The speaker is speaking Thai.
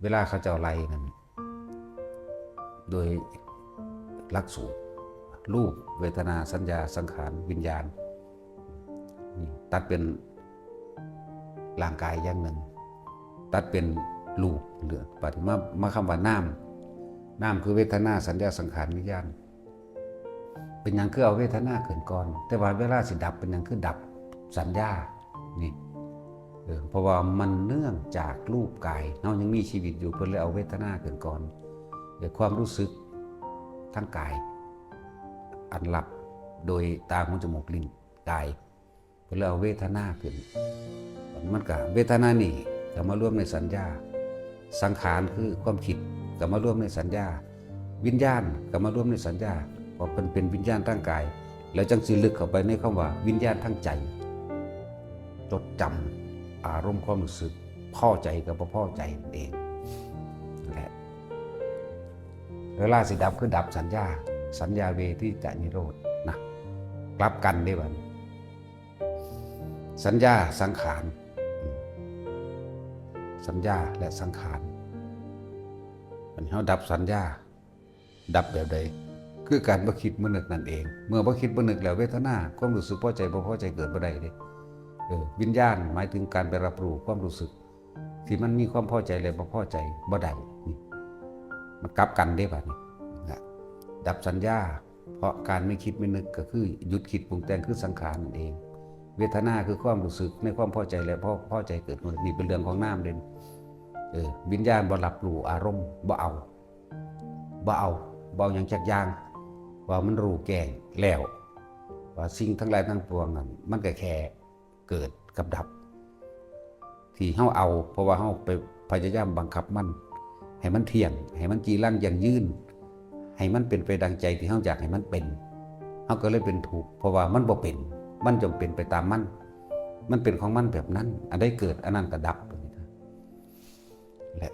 เวลาเขาจะไล่นั้นโดยหลักสูตรรูปเวทนาสัญญาสังขารวิญญาณนี่ตัดเป็นร่างกายอย่างหนึ่งตัดเป็นรูปเหลือปฏิมาคำว่าน้ำคือเวทนาสัญญาสังขารวิญญาณเป็นอย่างคือเอาเวทนาเกินก่อนแต่ว่าเวลาสิดับเป็นอย่างคือดับสัญญานี่เพราะว่ามันเนื่องจากรูปกายเรายังมีชีวิตอยู่เพื่อเลยเอาเวทนาเกินก่อนเดี๋ยวความรู้สึกทั้งกายอันหลับโดยตาหูจมูกลิ้นกายเพื่อเลยเอาเวทนาขึ้นมันก็เวทนานี่ก็มาร่วมในสัญญาสังขารคือความคิดก็มาร่วมในสัญญาวิญญาณก็มาร่วมในสัญญาเพราะเป็นวิญญาณทั้งกายแล้วจังสิลึกเข้าไปในคำว่าวิญญาณทั้งใจจดจำอารมณ์ความรู้สึกพอใจกับบ่พอใจนั่นเองแหละเวลาสิดับคือดับสัญญาเวทิจะนิโรธนะกลับกันได้บ่สัญญาสังขารสัญญาและสังขารมันเฮาดับสัญญาดับแบบใดคือการบ่คิดบ่นึกนั่นเองเมื่อบ่คิดบ่นึกแล้วเวทนาความรู้สึกพอใจบ่พอใจเกิดบ่ได้เด้วิญญาณหมายถึงการไปรับรู้ความรู้สึกที่มันมีความพอใจและบ่พอใจบ่ได้นี่มันกลับกันได้บัดนี้ดับสัญญาเพราะการไม่คิดไม่นึกก็คือหยุดคิดปรุงแต่งคือสังขารนั่นเองเวทนาคือความรู้สึกในความพอใจและพอใจเกิดขึ้นนี่เป็นเรื่องของน้ำเด่นวิญญาณบ่รับรู้อารมณ์บ่เอาอย่างจักอย่างว่ามันรู้แก่แล้วว่าสิ่งทั้งหลายทั้งปวงนั้นมันก็แค่เกิดกับดับที่เฮาเอาเพราะว่าเฮาไปพยายามบังคับมันให้มันเที่ยงให้มันจีรังยั่งยืนให้มันเป็นไปดังใจที่เฮาอยากให้มันเป็นเฮาก็เลยเป็นทุกข์เพราะว่ามันบ่เป็นมันจำเป็นไปตามมันเป็นของมันแบบนั้นอันใดเกิดอันนั้นก็ดับแหละ